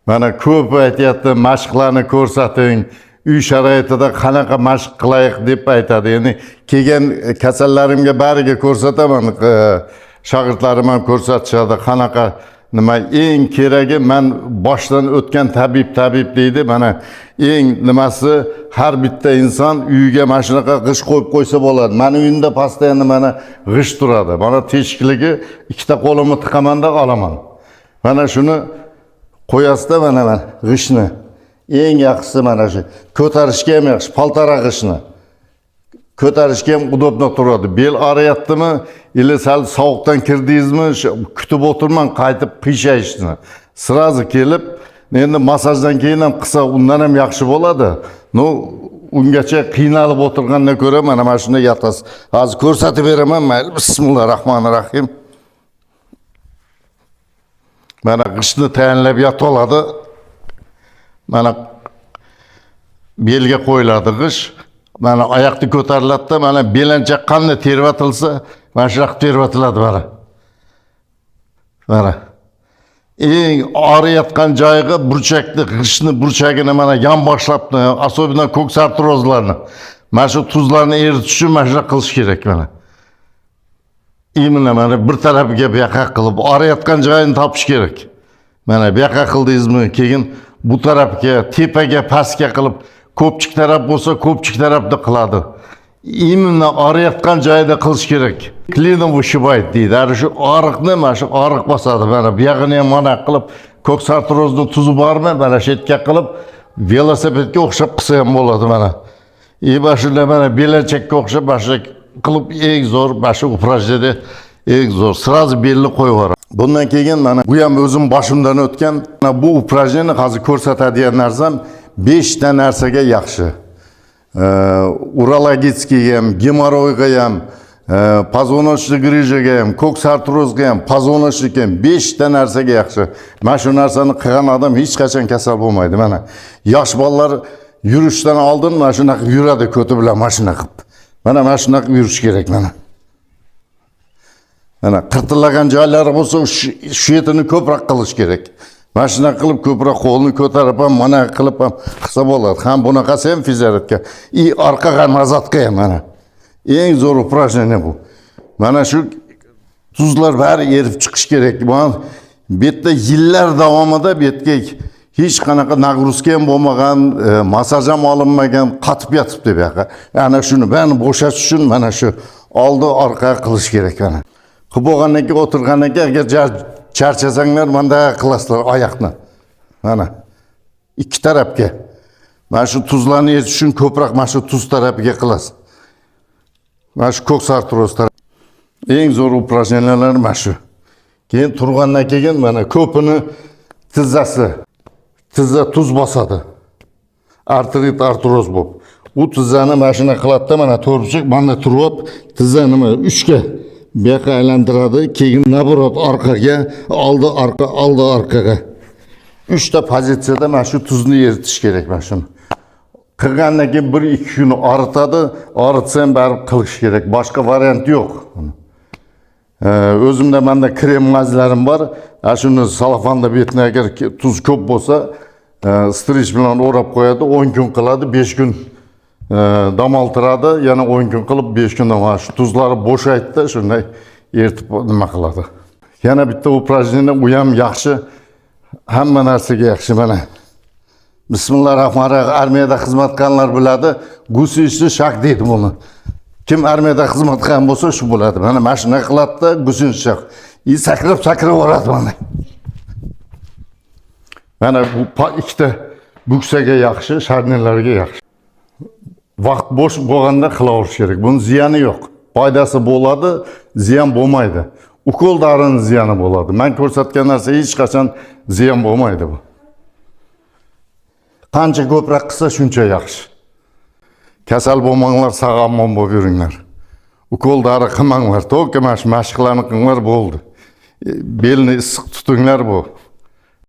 Mana ko'p aytyapti, mashqlarni ko'rsating, uy sharoitida qanaqa mashq qilaylik deb aytadi. Ya'ni kelgan kasallarimga bariga ko'rsataman, shogirdlarim ham ko'rsatishadi, qanaqa nima eng keragi men boshdan o'tgan tabib deydi. Mana eng nimasi har bitta inson uyiga mana shunaqa g'isht qo'yib qo'ysa bo'ladi. Meni uyimda postoyanno mana g'isht turadi. Mana teshikligi ikkita qo'limni tiqamanda olaman. Mana shuni qo'yasizda mana g'ishtni. Eng yaxshisi mana shu. Ko'tarishga ham yaxshi, paltara g'ishtni. Ko'tarishga ham udobno turadi. Bel og'riyaptimi, ili sal sovuqdan kirdingizmi, kutib o'tirmang, qaytib qiyshayishni. Sirazi kelib, endi masajdan keyin ham qilsa, undan ham yaxshi bo'ladi. Ungacha qiynalib o'tirgandan ko'ra mana shunday yotasiz. Hozir ko'rsatib beraman, mayli. Bismillahirrohmanirrohim. Mana g'ishtni tayinlab yotib oladi. Mana belga qo'yiladi g'isht. Mana oyoqni ko'tariladi, mana belanchak qanday tervatilsa, mana shu tervatiladi mana. Mana eng og'riyotgan joyiga burchakni, g'ishtni burchagini mana yonboshlabni, особенно ko'k sartrozlarni, mana shu tuzlarni eritish uchun mana shuni qilish kerak mana. Imini mana bir tarafiga bu yoqqa qilib, og'riyotgan joyini topish kerak. Mana bu yoqqa qildingizmi, keyin bu tarafga, tepaga, pastga qilib, ko'pchik taraf bo'lsa, ko'pchik tarafda qiladi. Imini og'riyotgan joyida qilish kerak. Klinin vышибает deydi. Shu og'riqni mana shu og'riq bosadi. Mana bu yog'ini ham mana qilib, ko'k sartrozni tuzi bormi? Mana shu yerga qilib, velosipedga o'xshab qilsa ham bo'ladi mana. Boshida mana belanchakka o'xshab boshqa qilib eng zo'r boshqa упражнение eng zo'r. Sirazi belni qo'yib yuboradi. Bundan keyin mana bu ham o'zim boshimdan o'tgan. Bu упражнение hozir ko'rsatadigan narsam 5 ta narsaga yaxshi. Urologический ham, gemoroyga ham, позвоночный gryzaga ham, ko'k sartrozga ham, позвоночникka ham 5 ta narsaga yaxshi. Mana shu narsani qilgan odam hech qachon kasal bo'lmaydi. Mana yosh bolalar yurishdan oldin mana shunaqa yuradi ko'ti bilan mashina qilib. Mana shunaqa yurish kerak mana. Mana qirtillagan joylari bo'lsa, shu yetini ko'proq qilish kerak. Mana shunaqa qilib ko'proq qo'lni ko'tarib ham, mana qilib ham qilsa bo'ladi. Ham bunaqasi ham fizioterapiya. Orqaga nazarga ham mana. Eng zo'r упражнение bu. Mana shu tuzlar bari erib chiqish kerak. Bu betda yillar davomida betga hech qanaqa nagruzka ham bo'lmagan, masaj ham olinmagan, qatib yotibdi bu yoqqa. Ana shuni bani bo'shatish uchun mana shu oldi orqa qilish kerak mana. Qilib bo'lgandan keyin o'tirgandan keyin agar charchasanglar manda qilasizlar oyoqni. Mana ikki tarafga. Mana shu tuzlarni yetish uchun ko'proq mana shu tuz tarafiga qilasiz. Mana shu ko'k sartroz taraf. Eng zo'r упражнениялар mana shu. Keyin turgandan keyin mana ko'pini tizzasi. Tizza tuz bosadi. Artrit artroz bo'lib. U tizzani mana shuna qiladi, mana to'rtburchak mana turib, tizza nima 3 ga bu yoqqa aylantiradi, keyin naborot orqaga, oldi orqaga. 3 ta pozitsiyada mana shu tuzni eritish kerak mana shuni. Qilgandan keyin 1-2 kun oritadi, oritsa ham barib qilish kerak. Boshqa variant yo'q. O'zimda menda krem mazlarim bor. Shuni salafanda betini agar tuz ko'p bo'lsa, strich bilan o'rab qo'yadi, 10 kun qiladi, 5 kun dam oltiradi, yana 10 kun qilib 5 kundan mana shu tuzlari bo'shaytdi, shunday eritib nima qiladi. Yana bitta упражнение u ham yaxshi, hamma narsaga yaxshi mana. Bismillahirrohmanirrohim. Armiyada xizmat qilganlar biladi, gusishni shak deydi buni. Kim armiyada xizmat qilgan bo'lsa shu bo'ladi. Mana shunday qiladi-da, gusishni shak. Sakrab boradi mana. Mana bu ikkita buksaga yaxshi, sharnilarga yaxshi. Vaqt bo'sh bo'lganda qilaverish kerak. Buning ziyoni yo'q. Foydasi bo'ladi, ziyon bo'lmaydi. Ukol dorining ziyoni bo'ladi. Men ko'rsatgan narsa hech qachon ziyon bo'lmaydi bu. Qancha ko'proq qilsa shuncha yaxshi. Kasal bo'lmanglar, sog'lom bo'lib yuringlar. Ukol dori qilmanglar, to'g'ri, mashqlarni qilinglar bo'ldi. Belni issiq tutinglar bu.